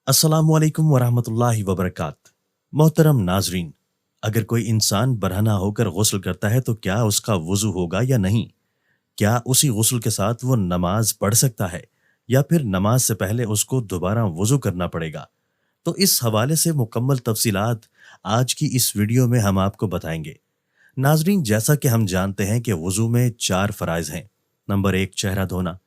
अस्सलामु अलैकुम वरहमतुल्लाहि वबरकात। मोहतरम नाजरीन, अगर कोई इंसान बरहना होकर गुस्ल करता है तो क्या उसका वुजू होगा या नहीं? क्या उसी गुस्ल के साथ वो नमाज पढ़ सकता है या फिर नमाज से पहले उसको दोबारा वुजू करना पड़ेगा? तो इस हवाले से मुकम्मल तफसीलात आज की इस वीडियो में हम आपको बताएंगे। नाजरीन, जैसा कि हम जानते हैं कि वुजू में 4 फ़राइज़ हैं। नंबर 1 चेहरा धोना,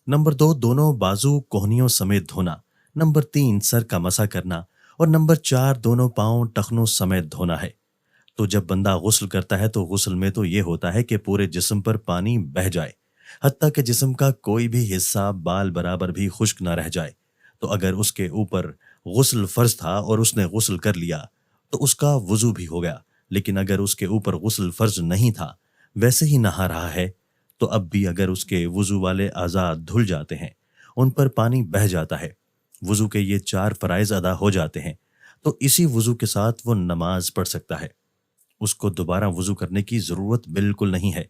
नंबर 2 दोनों बाजू कोहनियों समेत धोना, नंबर 3 सर का मसा करना और नंबर 4 दोनों पाँव टखनों समेत धोना है। तो जब बंदा गुस्ल करता है तो गुस्ल में तो ये होता है कि पूरे जिस्म पर पानी बह जाए, हत्ता कि जिस्म का कोई भी हिस्सा बाल बराबर भी खुश्क ना रह जाए। तो अगर उसके ऊपर गुस्ल फर्ज था और उसने गुस्ल कर लिया तो उसका वुजू भी हो गया, लेकिन अगर उसके ऊपर गुस्ल फर्ज नहीं था, वैसे ही नहा रहा है, तो अब भी अगर उसके वुजू वाले आज़ा धुल जाते हैं, उन पर पानी बह जाता है, वुजू के ये 4 फ़राइज़ अदा हो जाते हैं, तो इसी वुजू के साथ वो नमाज पढ़ सकता है। उसको दोबारा वुजू करने की ज़रूरत बिल्कुल नहीं है।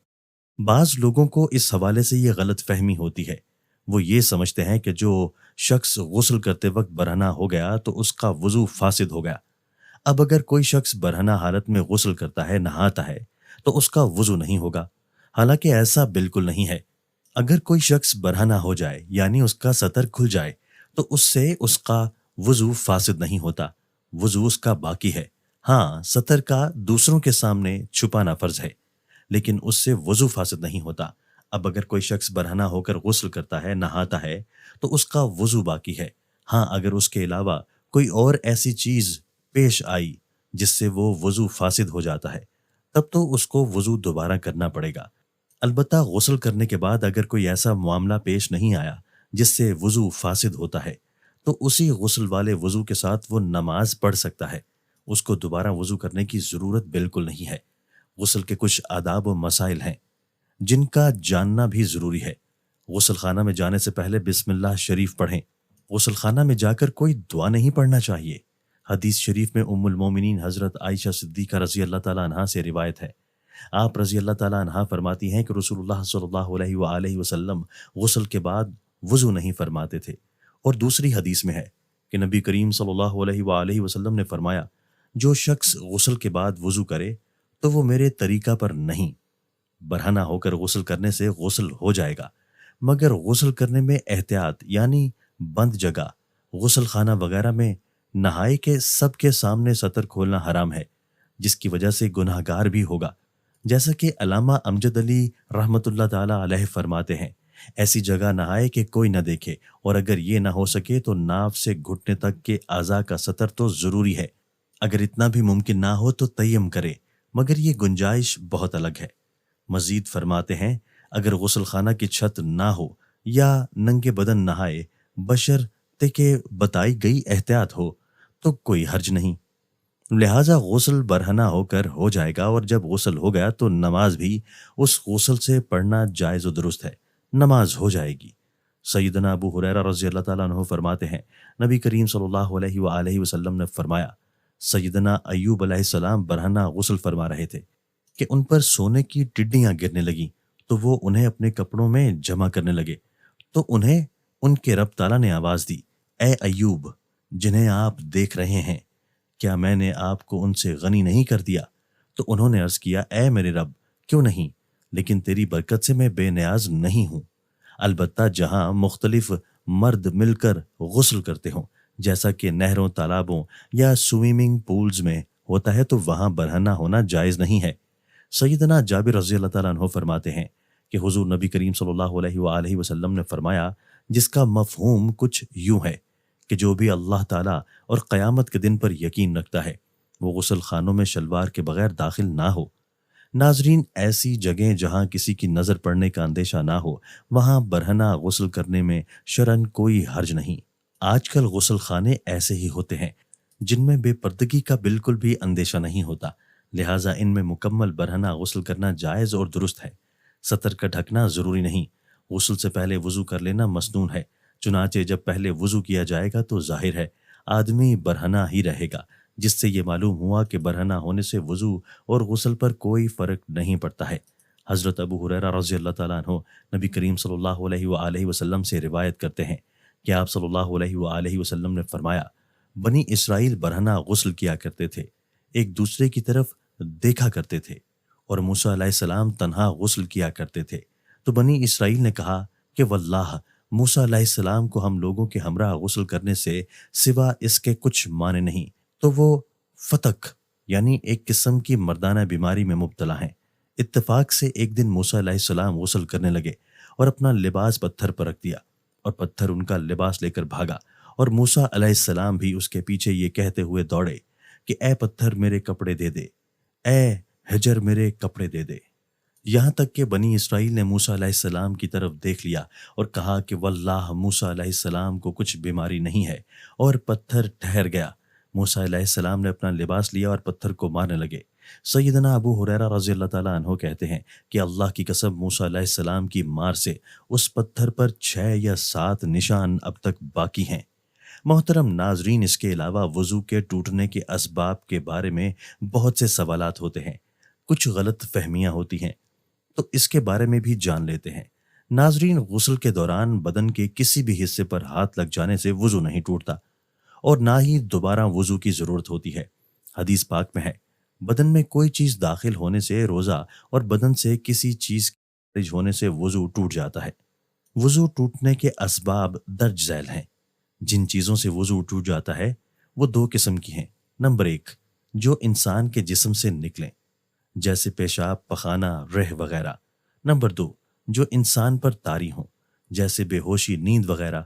बाज़ लोगों को इस हवाले से ये गलत फहमी होती है। वो ये समझते हैं कि जो शख्स गुस्ल करते वक्त बरहना हो गया तो उसका वुजू फासिद हो गया। अब अगर कोई शख्स बरहना हालत में गुस्ल करता है, नहाता है, तो उसका वुजू नहीं होगा। हालांकि ऐसा बिल्कुल नहीं है। अगर कोई शख्स बरहना हो जाए यानी उसका सतर खुल जाए तो उससे उसका वुजू फासिद नहीं होता, वुजू उसका बाकी है। हाँ, सतर का दूसरों के सामने छुपाना फर्ज है, लेकिन उससे वुजू फासिद नहीं होता। अब अगर कोई शख्स बरहना होकर गुस्ल करता है, नहाता है, तो उसका वुजू बाकी है। हाँ, अगर उसके अलावा कोई और ऐसी चीज पेश आई जिससे वो वुजू फासिद हो जाता है, तब तो उसको वुजू दोबारा करना पड़ेगा। अलबत्ता गुस्ल करने के बाद अगर कोई ऐसा मामला पेश नहीं आया जिससे वुजू फासिद होता है, तो उसी गुस्ल वाले वुजू के साथ वो नमाज पढ़ सकता है। उसको दोबारा वुजू करने की ज़रूरत बिल्कुल नहीं है। गुस्ल के कुछ आदाब व मसाइल हैं जिनका जानना भी ज़रूरी है। गुस्ल खाना में जाने से पहले बिस्मिल्लाह शरीफ पढ़ें। गुस्ल खाना में जाकर कोई दुआ नहीं पढ़ना चाहिए। हदीस शरीफ में उम्मुल मोमिनीन हज़रत आयशा सिद्दीक़ा रज़ी अल्लाह ताला अन्हा से रिवायत है। आप रज़ी अल्लाह ताला अन्हा फरमाती हैं कि रसूलुल्लाह सल्लल्लाहु अलैहि वसल्लम गुस्ल के बाद वुज़ू नहीं फरमाते थे। और दूसरी हदीस में है कि नबी करीम सल्लल्लाहु अलैहि वसल्लम ने फरमाया, जो शख्स गुस्ल के बाद वुज़ू करे तो वो मेरे तरीका पर नहीं। बरहना होकर गुस्ल करने से गुस्ल हो जाएगा, मगर गुस्ल करने में एहतियात यानी बंद जगह, गुस्ल खाना वगैरह में नहाए के सबके सामने सतर खोलना हराम है, जिसकी वजह से गुनाहगार भी होगा। जैसा कि अल्लामा अमजद अली रहमतुल्लाह ताला अलैह फरमाते हैं, ऐसी जगह नहाए कि कोई न देखे, और अगर ये ना हो सके तो नाफ से घुटने तक के आज़ा का सतर तो ज़रूरी है। अगर इतना भी मुमकिन ना हो तो तयम करे, मगर ये गुंजाइश बहुत अलग है। मजीद फरमाते हैं, अगर गुस्ल खाना की छत ना हो या नंगे बदन नहाए, बशर्ते के बताई गई एहतियात हो, तो कोई हर्ज नहीं। लिहाजा गुस्ल बरहना होकर हो जाएगा, और जब गुस्ल हो गया तो नमाज भी उस गुस्ल से पढ़ना जायज़ व दुरुस्त है, नमाज हो जाएगी। सैयदना अबू हुरैरा रज़ी अल्लाह ताला अन्हु फरमाते हैं, नबी करीम सल्लल्लाहु अलैहि वसल्लम ने फरमाया, सैयदना अय्यूब अलैहिस्सलाम बरहना गुस्ल फरमा रहे थे कि उन पर सोने की टिड्डियां गिरने लगी, तो वो उन्हें अपने कपड़ों में जमा करने लगे। तो उन्हें उनके रब ताला ने आवाज़ दी, ए अय्यूब, जिन्हें आप देख रहे हैं, क्या मैंने आपको उनसे गनी नहीं कर दिया? तो उन्होंने अर्ज किया, ए मेरे रब, क्यों नहीं, लेकिन तेरी बरकत से मैं बेनियाज नहीं हूँ। अलबत्ता जहाँ मुख्तलिफ मर्द मिलकर गुस्ल करते हों, जैसा कि नहरों, तालाबों या स्विमिंग पूल्स में होता है, तो वहाँ बरहना होना जायज़ नहीं है। सैयदना जाबिर रज़ी अल्लाह ताला अन्हु फरमाते हैं कि हुज़ूर नबी करीम सल्लल्लाहु अलैहि वसल्लम ने फरमाया, जिसका मफ़हूम कुछ यूं है कि जो भी अल्लाह ताला और क़यामत के दिन पर यकीन रखता है, वो गुस्ल खानों में शलवार के बगैर दाखिल ना हो। नाजरीन, ऐसी जगह जहाँ किसी की नज़र पड़ने का अंदेशा ना हो, वहाँ बरहना गुस्ल करने में शरन कोई हर्ज नहीं। आजकल गुस्ल खाने ऐसे ही होते हैं जिनमें बेपर्दगी का बिल्कुल भी अंदेशा नहीं होता, लिहाजा इनमें मुकम्मल बरहना गुस्ल करना जायज़ और दुरुस्त है। सतर का ढकना ज़रूरी नहीं। गुस्ल से पहले वज़ू कर लेना मसनून है। चुनाचे जब पहले वज़ू किया जाएगा तो जाहिर है आदमी बरहना ही रहेगा, जिससे ये मालूम हुआ कि बरहना होने से वज़ू और गुस्ल पर कोई फ़र्क नहीं पड़ता है। हज़रत अबू हुरैरा रज़ी अल्लाह ताला अन्हु नबी करीम सल्लल्लाहु अलैहि वसल्लम से रिवायत करते हैं कि आप सल्लल्लाहु अलैहि वसल्लम ने फरमाया, بنی اسرائیل برہنہ غسل کیا کرتے تھے، ایک دوسرے کی طرف دیکھا کرتے تھے، اور موسیٰ علیہ السلام تنہا غسل کیا کرتے تھے۔ تو بنی اسرائیل نے کہا کہ واللہ موسیٰ علیہ السلام کو ہم لوگوں کے ہمراہ غسل کرنے سے سوا اس کے کچھ مانے نہیں، تو وہ فتق یعنی ایک قسم کی مردانہ بیماری میں مبتلا ہیں۔ اتفاق سے ایک دن موسیٰ علیہ السلام غسل کرنے لگے اور اپنا لباس پتھر پر رکھ دیا، اور پتھر ان کا لباس لے کر بھاگا، اور موسیٰ علیہ السلام بھی اس کے پیچھے یہ کہتے ہوئے دوڑے کہ اے پتھر میرے کپڑے دے دے، اے حجر میرے کپڑے دے دے۔ یہاں تک کہ بنی اسرائیل نے موسیٰ علیہ السلام کی طرف دیکھ لیا اور کہا کہ واللہ موسیٰ علیہ السلام کو کچھ بیماری نہیں ہے، اور پتھر ٹھہر گیا۔ موسیٰ علیہ السلام نے اپنا لباس لیا اور پتھر کو مارنے لگے۔ سیدنا ابو ہریرہ رضی اللہ تعالیٰ عنہ کہتے ہیں کہ اللہ کی قسم موسیٰ علیہ السلام کی مار سے اس پتھر پر 6 یا 7 نشان اب تک باقی ہیں۔ محترم ناظرین، اس کے علاوہ وضو کے ٹوٹنے کے اسباب کے بارے میں بہت سے سوالات ہوتے ہیں، کچھ غلط فہمیاں ہوتی ہیں، تو اس کے بارے میں بھی جان لیتے ہیں۔ ناظرین، غسل کے دوران بدن کے کسی بھی حصے پر ہاتھ لگ جانے سے وضو نہیں ٹوٹتا، اور نہ ہی دوبارہ وضو کی ضرورت ہوتی ہے۔ حدیث پاک میں ہے، بدن میں کوئی چیز داخل ہونے سے روزہ، اور بدن سے کسی چیز خارج ہونے سے وضو ٹوٹ جاتا ہے۔ وضو ٹوٹنے کے اسباب درج ذیل ہیں۔ جن چیزوں سے وضو ٹوٹ جاتا ہے وہ 2 قسم کی ہیں۔ نمبر 1، جو انسان کے جسم سے نکلیں، جیسے پیشاب، پخانہ، رہ وغیرہ۔ نمبر 2، جو انسان پر طاری ہوں، جیسے بے ہوشی، نیند وغیرہ۔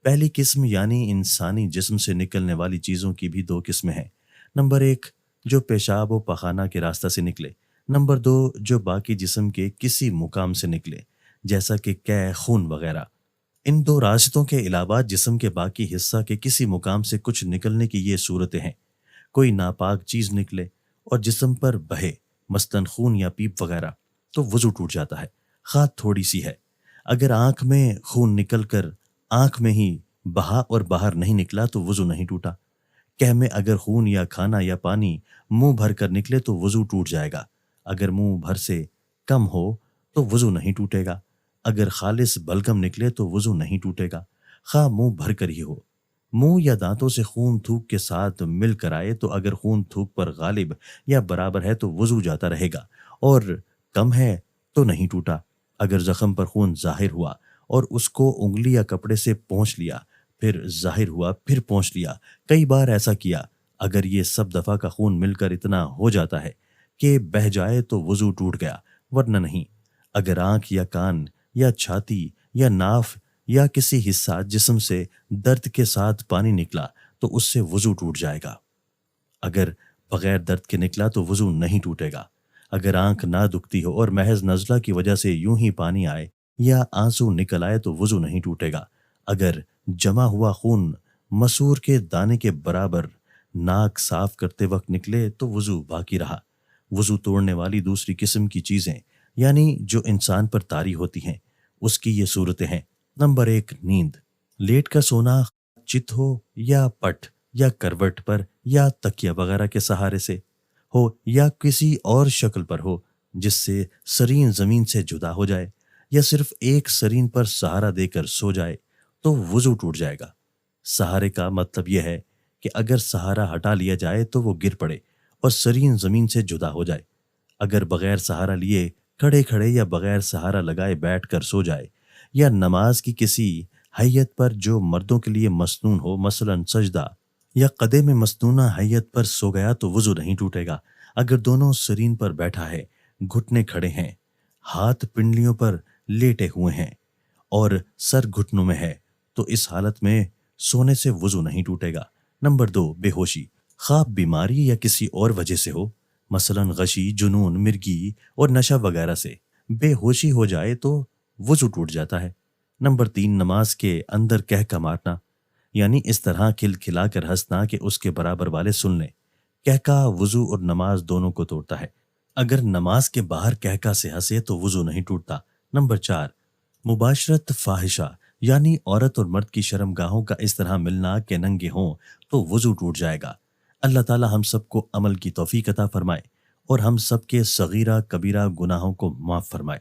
پہلی قسم یعنی انسانی جسم سے نکلنے والی چیزوں کی بھی 2 قسمیں ہیں۔ نمبر 1، جو پیشاب و پخانہ کے راستہ سے نکلے۔ نمبر 2، جو باقی جسم کے کسی مقام سے نکلے، جیسا کہ قے، خون وغیرہ۔ ان 2 راستوں کے علاوہ جسم کے باقی حصہ کے کسی مقام سے کچھ نکلنے کی یہ صورتیں ہیں۔ کوئی ناپاک چیز نکلے اور جسم پر بہے، مثلاً خون یا پیپ وغیرہ، تو وضو ٹوٹ جاتا ہے، خواہ تھوڑی سی ہے۔ اگر آنکھ میں خون نکل کر آنکھ میں ہی بہا اور باہر نہیں نکلا تو وضو نہیں ٹوٹا۔ قے میں اگر خون یا کھانا یا پانی منہ بھر کر نکلے تو وضو ٹوٹ جائے گا۔ اگر منہ بھر سے کم ہو تو وضو نہیں ٹوٹے گا۔ اگر خالص بلغم نکلے تو وضو نہیں ٹوٹے گا، خواہ منہ بھر کر ہی ہو۔ منہ یا دانتوں سے خون تھوک کے ساتھ مل کر آئے تو اگر خون تھوک پر غالب یا برابر ہے تو وضو جاتا رہے گا، اور کم ہے تو نہیں ٹوٹا۔ اگر زخم پر خون ظاہر ہوا اور اس کو انگلی یا کپڑے سے پونچھ لیا، پھر ظاہر ہوا، پھر پونچھ لیا، کئی بار ایسا کیا، اگر یہ سب دفعہ کا خون مل کر اتنا ہو جاتا ہے کہ بہہ جائے تو وضو ٹوٹ گیا، ورنہ نہیں۔ اگر آنکھ یا کان یا چھاتی یا ناف یا کسی حصہ جسم سے درد کے ساتھ پانی نکلا تو اس سے وضو ٹوٹ جائے گا۔ اگر بغیر درد کے نکلا تو وضو نہیں ٹوٹے گا۔ اگر آنکھ نہ دکھتی ہو اور محض نزلہ کی وجہ سے یوں ہی پانی آئے یا آنسو نکل آئے تو وضو نہیں ٹوٹے گا۔ اگر جمع ہوا خون مسور کے دانے کے برابر ناک صاف کرتے وقت نکلے تو وضو باقی رہا۔ وضو توڑنے والی دوسری قسم کی چیزیں یعنی جو انسان پر طاری ہوتی ہیں، اس کی یہ صورتیں ہیں۔ نمبر 1، نیند۔ لیٹ کر سونا، چت ہو یا پٹ یا کروٹ پر یا تکیہ وغیرہ کے سہارے سے ہو یا کسی اور شکل پر ہو جس سے سرین زمین سے جدا ہو جائے، یا صرف ایک سرین پر سہارا دے کر سو جائے تو وضو ٹوٹ جائے گا۔ سہارے کا مطلب یہ ہے کہ اگر سہارا ہٹا لیا جائے تو وہ گر پڑے اور سرین زمین سے جدا ہو جائے۔ اگر بغیر سہارا لیے کھڑے کھڑے یا بغیر سہارا لگائے بیٹھ کر سو جائے، یا نماز کی کسی حیت پر جو مردوں کے لیے مسنون ہو، مثلاً سجدہ یا قدے میں مسنونہ حیت پر سو گیا تو وضو نہیں ٹوٹے گا۔ اگر دونوں سرین پر بیٹھا ہے، گھٹنے کھڑے ہیں، ہاتھ پنڈلیوں پر لیٹے ہوئے ہیں اور سر گھٹنوں میں ہے تو اس حالت میں سونے سے وضو نہیں ٹوٹے گا۔ نمبر 2، بے ہوشی، خواہ بیماری یا کسی اور وجہ سے ہو، مثلاً غشی، جنون، مرگی اور نشہ وغیرہ سے بے ہوشی ہو جائے تو وضو ٹوٹ جاتا ہے۔ نمبر 3، نماز کے اندر کہہ مارنا، یعنی اس طرح کھل کھلا کر ہنسنا کہ اس کے برابر والے سن لیں۔ کہکا وضو اور نماز دونوں کو توڑتا ہے۔ اگر نماز کے باہر کہکا سے ہنسے تو وضو نہیں ٹوٹتا۔ نمبر 4، مباشرت فاحشہ، یعنی عورت اور مرد کی شرمگاہوں کا اس طرح ملنا کہ ننگے ہوں تو وضو ٹوٹ جائے گا۔ اللہ تعالی ہم سب کو عمل کی توفیق عطا فرمائے اور ہم سب کے صغیرہ کبیرہ گناہوں کو معاف فرمائے۔